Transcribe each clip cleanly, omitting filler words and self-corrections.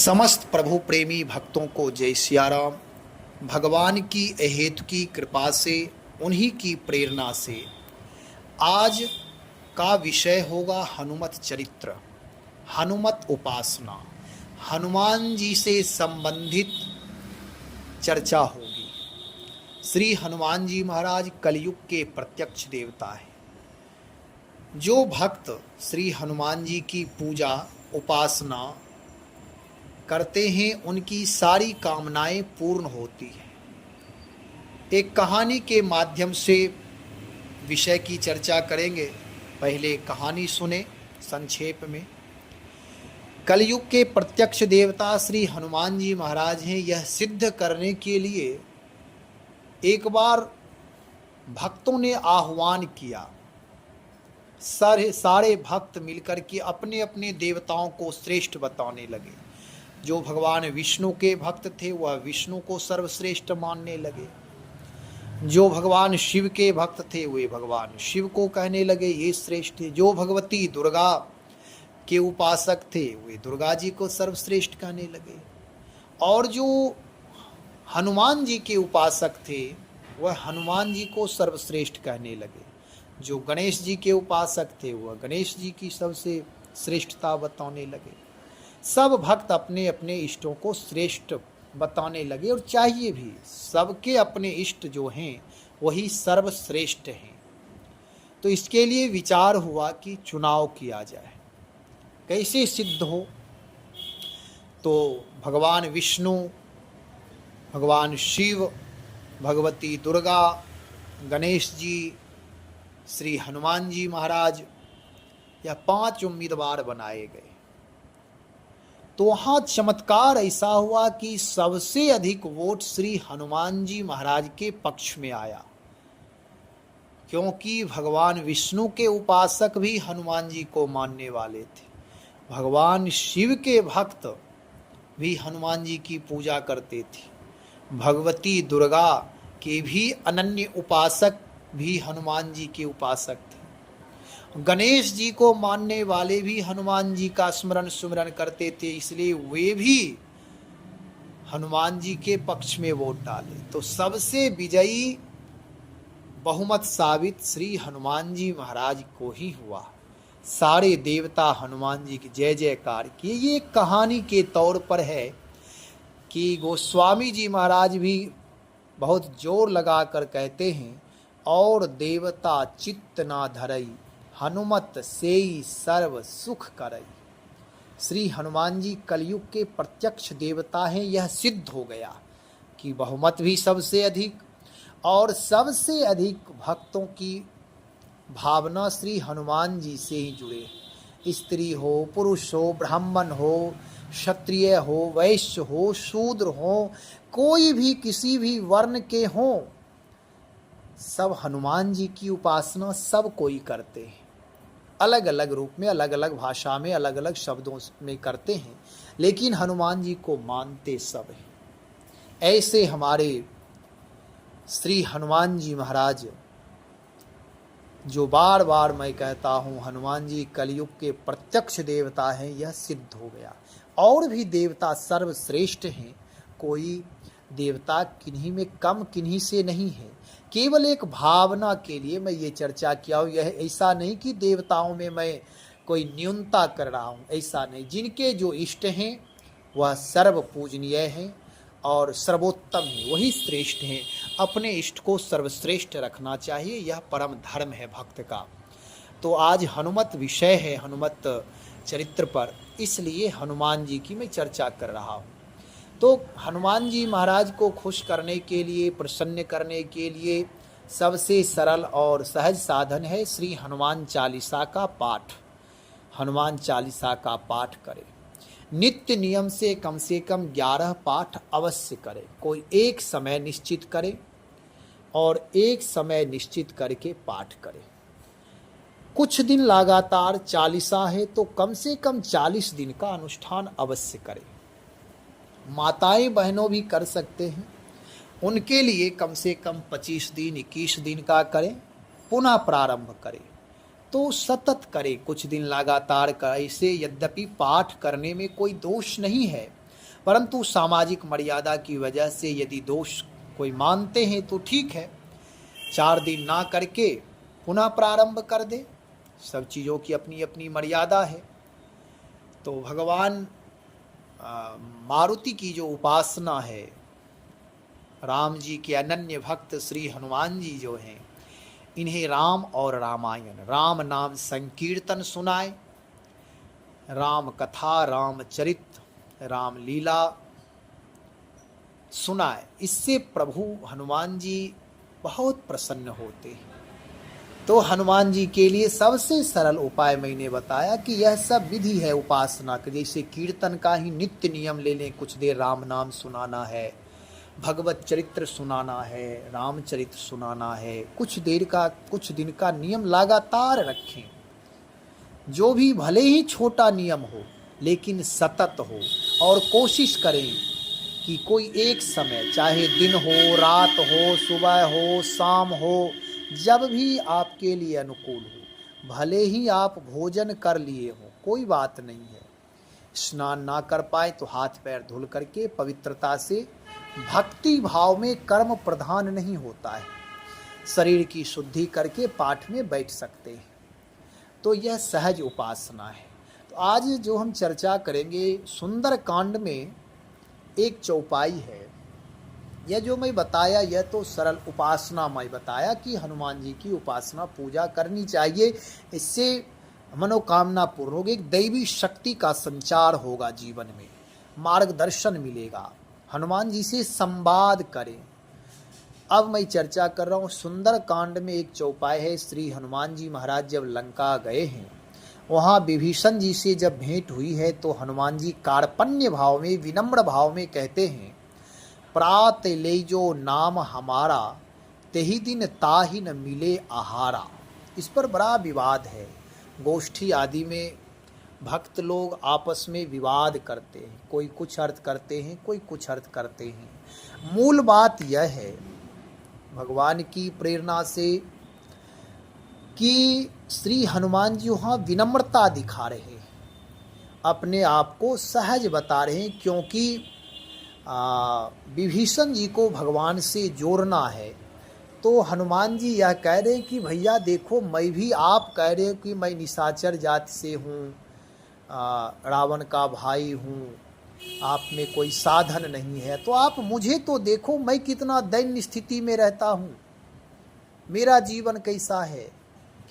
समस्त प्रभु प्रेमी भक्तों को जय सिया राम। भगवान की अहेतु की कृपा से, उन्हीं की प्रेरणा से आज का विषय होगा हनुमत चरित्र, हनुमत उपासना। हनुमान जी से संबंधित चर्चा होगी। श्री हनुमान जी महाराज कलयुग के प्रत्यक्ष देवता हैं। जो भक्त श्री हनुमान जी की पूजा उपासना करते हैं उनकी सारी कामनाएं पूर्ण होती हैं। एक कहानी के माध्यम से विषय की चर्चा करेंगे। पहले कहानी सुने संक्षेप में। कलयुग के प्रत्यक्ष देवता श्री हनुमान जी महाराज हैं। यह सिद्ध करने के लिए एक बार भक्तों ने आह्वान किया। सारे भक्त मिलकर के अपने अपने देवताओं को श्रेष्ठ बताने लगे। जो भगवान विष्णु के भक्त थे वह विष्णु को सर्वश्रेष्ठ मानने लगे। जो भगवान शिव के भक्त थे वे भगवान शिव को कहने लगे ये श्रेष्ठ है। जो भगवती दुर्गा के उपासक थे वे दुर्गा जी को सर्वश्रेष्ठ कहने लगे। और जो हनुमान जी के उपासक थे वह हनुमान जी को सर्वश्रेष्ठ कहने लगे। जो गणेश जी के उपासक थे वह गणेश जी की सबसे श्रेष्ठता बताने लगे। सब भक्त अपने अपने इष्टों को श्रेष्ठ बताने लगे। और चाहिए भी, सबके अपने इष्ट जो हैं वही सर्वश्रेष्ठ हैं। तो इसके लिए विचार हुआ कि चुनाव किया जाए, कैसे सिद्ध हो। तो भगवान विष्णु, भगवान शिव, भगवती दुर्गा, गणेश जी, श्री हनुमान जी महाराज, यह 5 उम्मीदवार बनाए गए। तो वहाँ चमत्कार ऐसा हुआ कि सबसे अधिक वोट श्री हनुमान जी महाराज के पक्ष में आया। क्योंकि भगवान विष्णु के उपासक भी हनुमान जी को मानने वाले थे। भगवान शिव के भक्त भी हनुमान जी की पूजा करते थे। भगवती दुर्गा के भी अनन्य उपासक भी हनुमान जी के उपासक थे। गणेश जी को मानने वाले भी हनुमान जी का स्मरण सुमरण करते थे, इसलिए वे भी हनुमान जी के पक्ष में वोट डाले। तो सबसे विजयी बहुमत साबित श्री हनुमान जी महाराज को ही हुआ। सारे देवता हनुमान जी की जय जयकार किए। ये कहानी के तौर पर है कि गोस्वामी जी महाराज भी बहुत जोर लगाकर कहते हैं, और देवता चित्त ना धरई, हनुमत सेई सर्व सुख करई। श्री हनुमान जी कलयुग के प्रत्यक्ष देवता हैं। यह सिद्ध हो गया कि बहुमत भी सबसे अधिक, और सबसे अधिक भक्तों की भावना श्री हनुमान जी से ही जुड़े। स्त्री हो, पुरुष हो, ब्राह्मण हो, क्षत्रिय हो, वैश्य हो, शूद्र हो, कोई भी किसी भी वर्ण के हों, सब हनुमान जी की उपासना सब कोई करते हैं। अलग अलग रूप में, अलग अलग भाषा में, अलग अलग शब्दों में करते हैं, लेकिन हनुमान जी को मानते सब हैं। ऐसे हमारे श्री हनुमान जी महाराज, जो बार बार मैं कहता हूँ हनुमान जी कलयुग के प्रत्यक्ष देवता हैं, यह सिद्ध हो गया। और भी देवता सर्वश्रेष्ठ हैं। कोई देवता किन्हीं में कम किन्हीं से नहीं है। केवल एक भावना के लिए मैं ये चर्चा किया हूँ। यह ऐसा नहीं कि देवताओं में मैं कोई न्यूनता कर रहा हूँ, ऐसा नहीं। जिनके जो इष्ट हैं वह सर्व पूजनीय हैं और सर्वोत्तम हैं, वही श्रेष्ठ हैं। अपने इष्ट को सर्वश्रेष्ठ रखना चाहिए, यह परम धर्म है भक्त का। तो आज हनुमत विषय है, हनुमत चरित्र पर, इसलिए हनुमान जी की मैं चर्चा कर रहा हूँ। तो हनुमान जी महाराज को खुश करने के लिए, प्रसन्न करने के लिए सबसे सरल और सहज साधन है श्री हनुमान चालीसा का पाठ। हनुमान चालीसा का पाठ करें। नित्य नियम से कम 11 पाठ अवश्य करें। कोई एक समय निश्चित करें और एक समय निश्चित करके पाठ करें। कुछ दिन लगातार चालीसा है तो कम से कम 40 दिन का अनुष्ठान अवश्य करें। माताएं बहनों भी कर सकते हैं, उनके लिए कम से कम 25 दिन 21 दिन का करें, पुनः प्रारंभ करें। तो सतत करें, कुछ दिन लगातार करें। इसे यद्यपि पाठ करने में कोई दोष नहीं है, परंतु सामाजिक मर्यादा की वजह से यदि दोष कोई मानते हैं तो ठीक है, 4 दिन ना करके पुनः प्रारंभ कर दे। सब चीज़ों की अपनी अपनी मर्यादा है। तो भगवान मारुति की जो उपासना है, राम जी के अनन्य भक्त श्री हनुमान जी जो हैं, इन्हें राम और रामायण, राम नाम संकीर्तन सुनाए, राम कथा, रामचरित, राम लीला सुनाए, इससे प्रभु हनुमान जी बहुत प्रसन्न होते हैं। तो हनुमान जी के लिए सबसे सरल उपाय मैंने बताया कि यह सब विधि है उपासना का। जैसे कीर्तन का ही नित्य नियम ले लें, कुछ देर राम नाम सुनाना है, भगवत चरित्र सुनाना है, रामचरित्र सुनाना है, कुछ दिन का नियम लगातार रखें। जो भी भले ही छोटा नियम हो लेकिन सतत हो, और कोशिश करें कि कोई एक समय, चाहे दिन हो, रात हो, सुबह हो, शाम हो, जब भी आपके लिए अनुकूल हो, भले ही आप भोजन कर लिए हो, कोई बात नहीं है, स्नान ना कर पाए तो हाथ पैर धुल करके पवित्रता से, भक्ति भाव में कर्म प्रधान नहीं होता है, शरीर की शुद्धि करके पाठ में बैठ सकते हैं। तो यह सहज उपासना है। तो आज जो हम चर्चा करेंगे, सुंदर कांड में एक चौपाई है। यह जो मैं बताया, यह तो सरल उपासना मैं बताया कि हनुमान जी की उपासना पूजा करनी चाहिए। इससे मनोकामना पूर्ण होगी, एक दैवी शक्ति का संचार होगा, जीवन में मार्गदर्शन मिलेगा। हनुमान जी से संवाद करें। अब मैं चर्चा कर रहा हूँ, सुंदर कांड में एक चौपाई है। श्री हनुमान जी महाराज जब लंका गए हैं, वहाँ विभीषण जी से जब भेंट हुई है, तो हनुमान जी कार्पण्य भाव में, विनम्र भाव में कहते हैं, प्रात ले जो नाम हमारा, तेही दिन ताहि न मिले आहारा। इस पर बड़ा विवाद है। गोष्ठी आदि में भक्त लोग आपस में विवाद करते हैं, कोई कुछ अर्थ करते हैं, कोई कुछ अर्थ करते हैं। मूल बात यह है भगवान की प्रेरणा से कि श्री हनुमान जी वहाँ विनम्रता दिखा रहे हैं, अपने आप को सहज बता रहे हैं, क्योंकि विभीषण जी को भगवान से जोड़ना है। तो हनुमान जी यह कह रहे हैं कि भैया देखो, मैं भी, आप कह रहे हो कि मैं निशाचर जाति से हूँ, रावण का भाई हूँ, आप में कोई साधन नहीं है, तो आप मुझे तो देखो, मैं कितना दैन्य स्थिति में रहता हूँ, मेरा जीवन कैसा है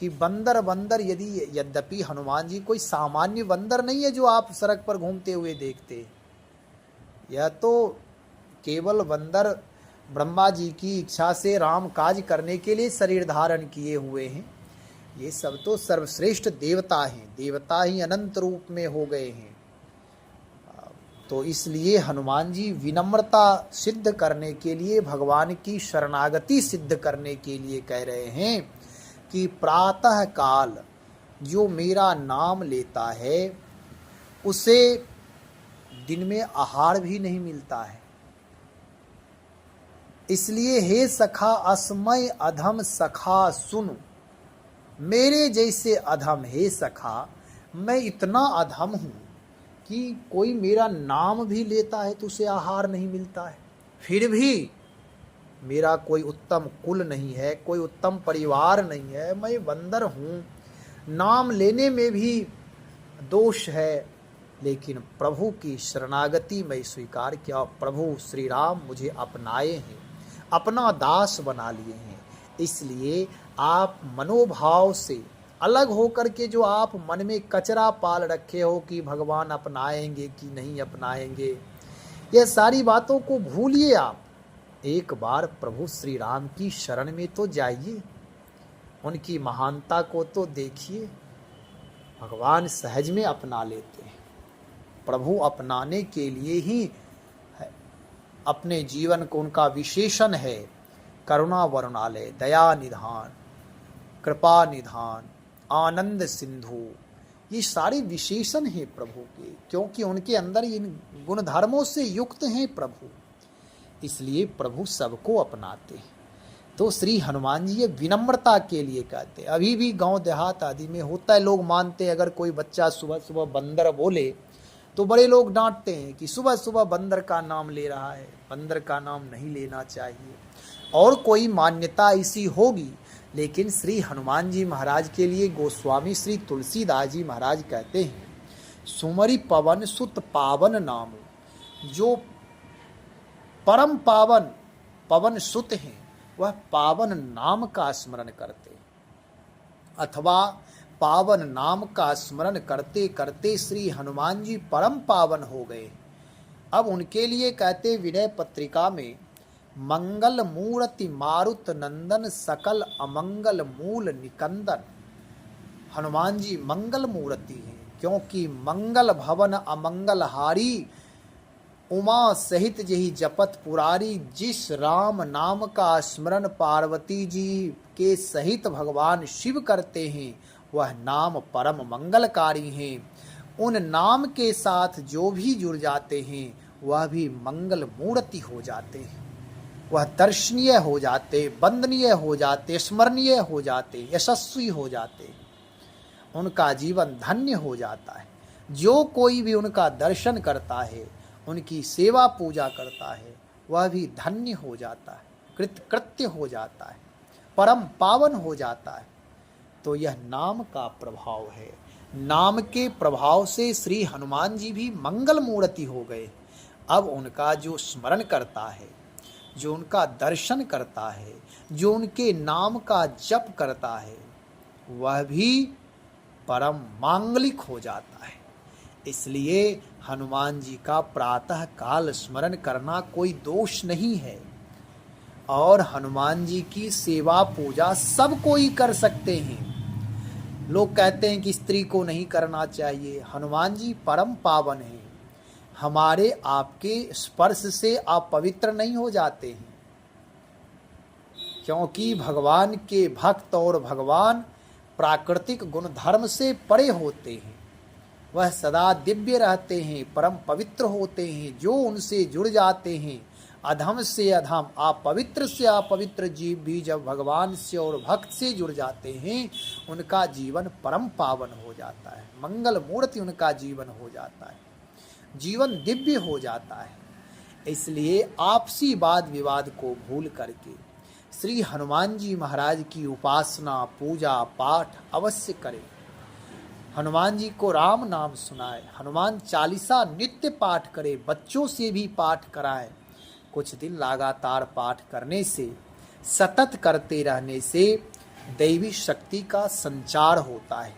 कि बंदर यद्यपि हनुमान जी कोई सामान्य बंदर नहीं है जो आप सड़क पर घूमते हुए देखते, यह तो केवल बंदर ब्रह्मा जी की इच्छा से राम काज करने के लिए शरीर धारण किए हुए हैं। ये सब तो सर्वश्रेष्ठ देवता हैं, देवता ही अनंत रूप में हो गए हैं। तो इसलिए हनुमान जी विनम्रता सिद्ध करने के लिए, भगवान की शरणागति सिद्ध करने के लिए कह रहे हैं कि प्रातः काल जो मेरा नाम लेता है, उसे दिन में आहार भी नहीं मिलता है। इसलिए हे सखा असमय अधम सखा सुन, मेरे जैसे अधम हे सखा, मैं इतना अधम हूँ कि कोई मेरा नाम भी लेता है तो उसे आहार नहीं मिलता है। फिर भी मेरा कोई उत्तम कुल नहीं है, कोई उत्तम परिवार नहीं है, मैं बंदर हूँ, नाम लेने में भी दोष है, लेकिन प्रभु की शरणागति मैं स्वीकार किया। प्रभु श्री राम मुझे अपनाए हैं, अपना दास बना लिए हैं। इसलिए आप मनोभाव से अलग होकर के, जो आप मन में कचरा पाल रखे हो कि भगवान अपनाएंगे कि नहीं अपनाएंगे, यह सारी बातों को भूलिए। आप एक बार प्रभु श्री राम की शरण में तो जाइए, उनकी महानता को तो देखिए। भगवान सहज में अपना लेते हैं। प्रभु अपनाने के लिए ही अपने जीवन को, उनका विशेषण है करुणा वरुणालय, दया निधान, कृपा निधान, आनंद सिंधु। ये सारे विशेषण हैं प्रभु के, क्योंकि उनके अंदर इन गुण धर्मों से युक्त हैं प्रभु, इसलिए प्रभु सबको अपनाते हैं। तो श्री हनुमान जी ये विनम्रता के लिए कहते हैं। अभी भी गांव देहात आदि में होता है, लोग मानते हैं अगर कोई बच्चा सुबह सुबह बंदर बोले तो बड़े लोग डांटते हैं कि सुबह सुबह बंदर का नाम ले रहा है, बंदर का नाम नहीं लेना चाहिए। और कोई मान्यता ऐसी होगी, लेकिन श्री हनुमान जी महाराज के लिए गोस्वामी श्री तुलसीदास जी महाराज कहते हैं, सुमरि पवन सुत पावन नाम। जो परम पावन पवन सुत हैं वह पावन नाम का स्मरण करते, अथवा पावन नाम का स्मरण करते करते श्री हनुमान जी परम पावन हो गए। अब उनके लिए कहते विनय पत्रिका में, मंगल मूर्ति मारुत नंदन सकल अमंगल मूल निकंदन। हनुमान जी मंगल मूर्ति हैं, क्योंकि मंगल भवन अमंगल हारी, उमा सहित जही जपत पुरारी। जिस राम नाम का स्मरण पार्वती जी के सहित भगवान शिव करते हैं, वह नाम परम मंगलकारी हैं। उन नाम के साथ जो भी जुड़ जाते हैं वह भी मंगल मूर्ति हो जाते हैं, वह दर्शनीय हो जाते, वंदनीय हो जाते, स्मरणीय हो जाते, यशस्वी हो जाते, उनका जीवन धन्य हो जाता है। जो कोई भी उनका दर्शन करता है, उनकी सेवा पूजा करता है, वह भी धन्य हो जाता है, कृतकृत्य हो जाता है, परम पावन हो जाता है। तो यह नाम का प्रभाव है। नाम के प्रभाव से श्री हनुमान जी भी मंगल मूर्ति हो गए। अब उनका जो स्मरण करता है, जो उनका दर्शन करता है, जो उनके नाम का जप करता है, वह भी परम मांगलिक हो जाता है। इसलिए हनुमान जी का प्रातः काल स्मरण करना कोई दोष नहीं है, और हनुमान जी की सेवा पूजा सब कोई कर सकते हैं। लोग कहते हैं कि स्त्री को नहीं करना चाहिए। हनुमान जी परम पावन हैं, हमारे आपके स्पर्श से आप पवित्र नहीं हो जाते हैं, क्योंकि भगवान के भक्त और भगवान प्राकृतिक गुण धर्म से परे होते हैं। वह सदा दिव्य रहते हैं, परम पवित्र होते हैं। जो उनसे जुड़ जाते हैं, अधम से अधम अपवित्र से अपवित्र जीव भी जब भगवान से और भक्त से जुड़ जाते हैं, उनका जीवन परम पावन हो जाता है, मंगल मूर्ति उनका जीवन हो जाता है, जीवन दिव्य हो जाता है। इसलिए आपसी वाद विवाद को भूल करके श्री हनुमान जी महाराज की उपासना पूजा पाठ अवश्य करें। हनुमान जी को राम नाम सुनाए, हनुमान चालीसा नित्य पाठ करे, बच्चों से भी पाठ कराए। कुछ दिन लगातार पाठ करने से, सतत करते रहने से दैवी शक्ति का संचार होता है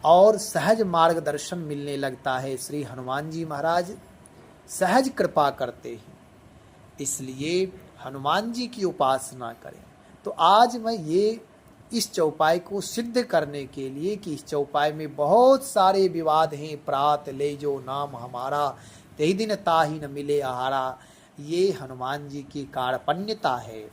और सहज मार्गदर्शन मिलने लगता है। श्री हनुमान जी महाराज सहज कृपा करते हैं, इसलिए हनुमान जी की उपासना करें। तो आज मैं ये इस चौपाई को सिद्ध करने के लिए कि इस चौपाई में बहुत सारे विवाद हैं, प्रात ले जो नाम हमारा, तेहि दिन ताहि न मिले आहारा। ये हनुमान जी की कार्पण्यता है,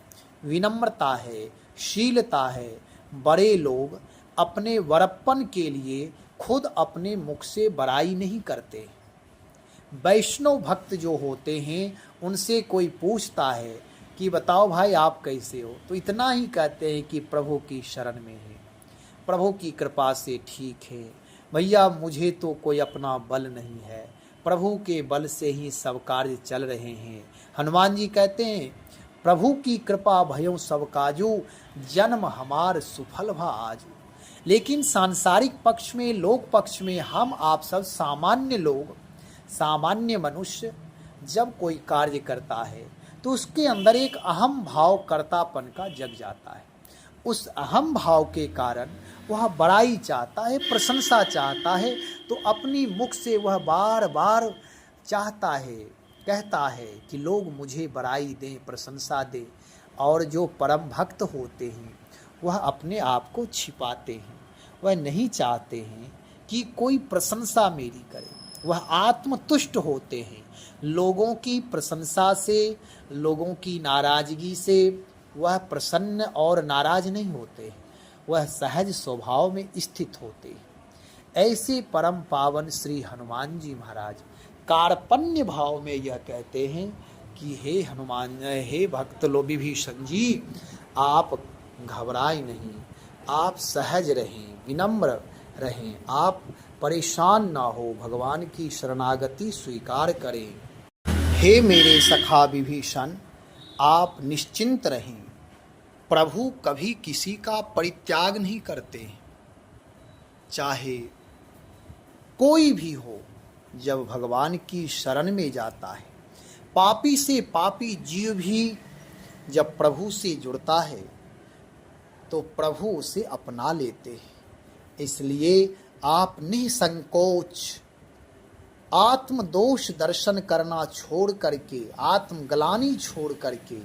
विनम्रता है, शीलता है। बड़े लोग अपने वरप्पन के लिए खुद अपने मुख से बड़ाई नहीं करते। वैष्णव भक्त जो होते हैं उनसे कोई पूछता है कि बताओ भाई आप कैसे हो, तो इतना ही कहते हैं कि प्रभु की शरण में है, प्रभु की कृपा से ठीक है भैया, मुझे तो कोई अपना बल नहीं है, प्रभु के बल से ही सब कार्य चल रहे हैं। हनुमान जी कहते हैं प्रभु की कृपा भयो सब काजू, जन्म हमार सुफल भा आजू। लेकिन सांसारिक पक्ष में, लोक पक्ष में हम आप सब सामान्य लोग, सामान्य मनुष्य जब कोई कार्य करता है तो उसके अंदर एक अहम भाव, कर्तापन का जग जाता है। उस अहम भाव के कारण वह बड़ाई चाहता है, प्रशंसा चाहता है, तो अपनी मुख से वह बार बार चाहता है, कहता है कि लोग मुझे बड़ाई दें, प्रशंसा दें। और जो परम भक्त होते हैं वह अपने आप को छिपाते हैं, वह नहीं चाहते हैं कि कोई प्रशंसा मेरी करे, वह आत्मतुष्ट होते हैं। लोगों की प्रशंसा से, लोगों की नाराजगी से वह प्रसन्न और नाराज नहीं होते हैं, वह सहज स्वभाव में स्थित होते हैं। ऐसे परम पावन श्री हनुमान जी महाराज कार्पण्य भाव में यह कहते हैं कि हे हनुमान, हे भक्त विभीषण जी, आप घबराए नहीं, आप सहज रहें, विनम्र रहें, आप परेशान ना हो, भगवान की शरणागति स्वीकार करें। हे मेरे सखा विभीषण, आप निश्चिंत रहें, प्रभु कभी किसी का परित्याग नहीं करते। चाहे कोई भी हो, जब भगवान की शरण में जाता है, पापी से पापी जीव भी जब प्रभु से जुड़ता है तो प्रभु उसे अपना लेते हैं। इसलिए आप निसंकोच आत्मदोष दर्शन करना छोड़ करके, आत्मग्लानि छोड़ करके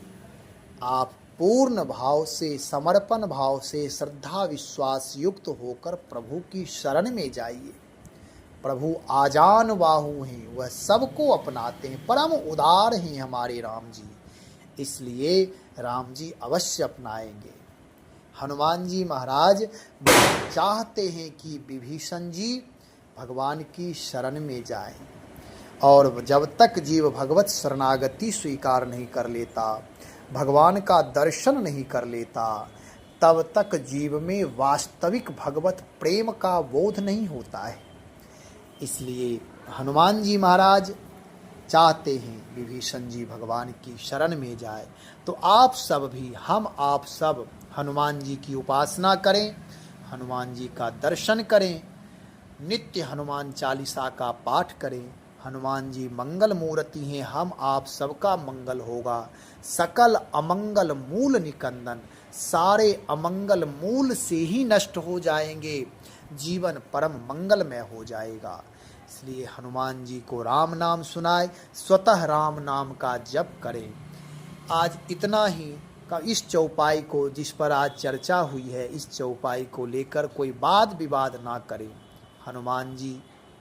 आप पूर्ण भाव से, समर्पण भाव से, श्रद्धा विश्वास युक्त होकर प्रभु की शरण में जाइए। प्रभु आजान बाहु हैं, वह सबको अपनाते हैं, परम उदार हैं हमारे राम जी। इसलिए राम जी अवश्य अपनाएंगे। हनुमान जी महाराज चाहते हैं कि विभीषण जी भगवान की शरण में जाएं, और जब तक जीव भगवत शरणागति स्वीकार नहीं कर लेता, भगवान का दर्शन नहीं कर लेता, तब तक जीव में वास्तविक भगवत प्रेम का बोध नहीं होता है। इसलिए हनुमान जी महाराज चाहते हैं विभीषण जी भगवान की शरण में जाए। तो आप सब भी, हम आप सब हनुमान जी की उपासना करें, हनुमान जी का दर्शन करें, नित्य हनुमान चालीसा का पाठ करें। हनुमान जी मंगल मूर्ति हैं, हम आप सबका मंगल होगा। सकल अमंगल मूल निकंदन, सारे अमंगल मूल से ही नष्ट हो जाएंगे, जीवन परम मंगलमय हो जाएगा। इसलिए हनुमान जी को राम नाम सुनाए, स्वतः राम नाम का जप करें। आज इतना ही का इस चौपाई को, जिस पर आज चर्चा हुई है, इस चौपाई को लेकर कोई वाद विवाद ना करें। हनुमान जी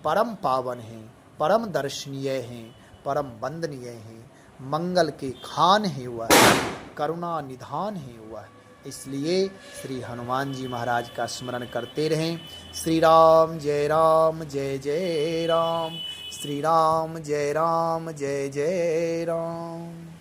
परम पावन हैं, परम दर्शनीय हैं, परम वंदनीय हैं, मंगल के खान है वह, करुणा निधान है वह। इसलिए श्री हनुमान जी महाराज का स्मरण करते रहें। श्री राम जय राम जय जय राम, श्री राम जय जय राम।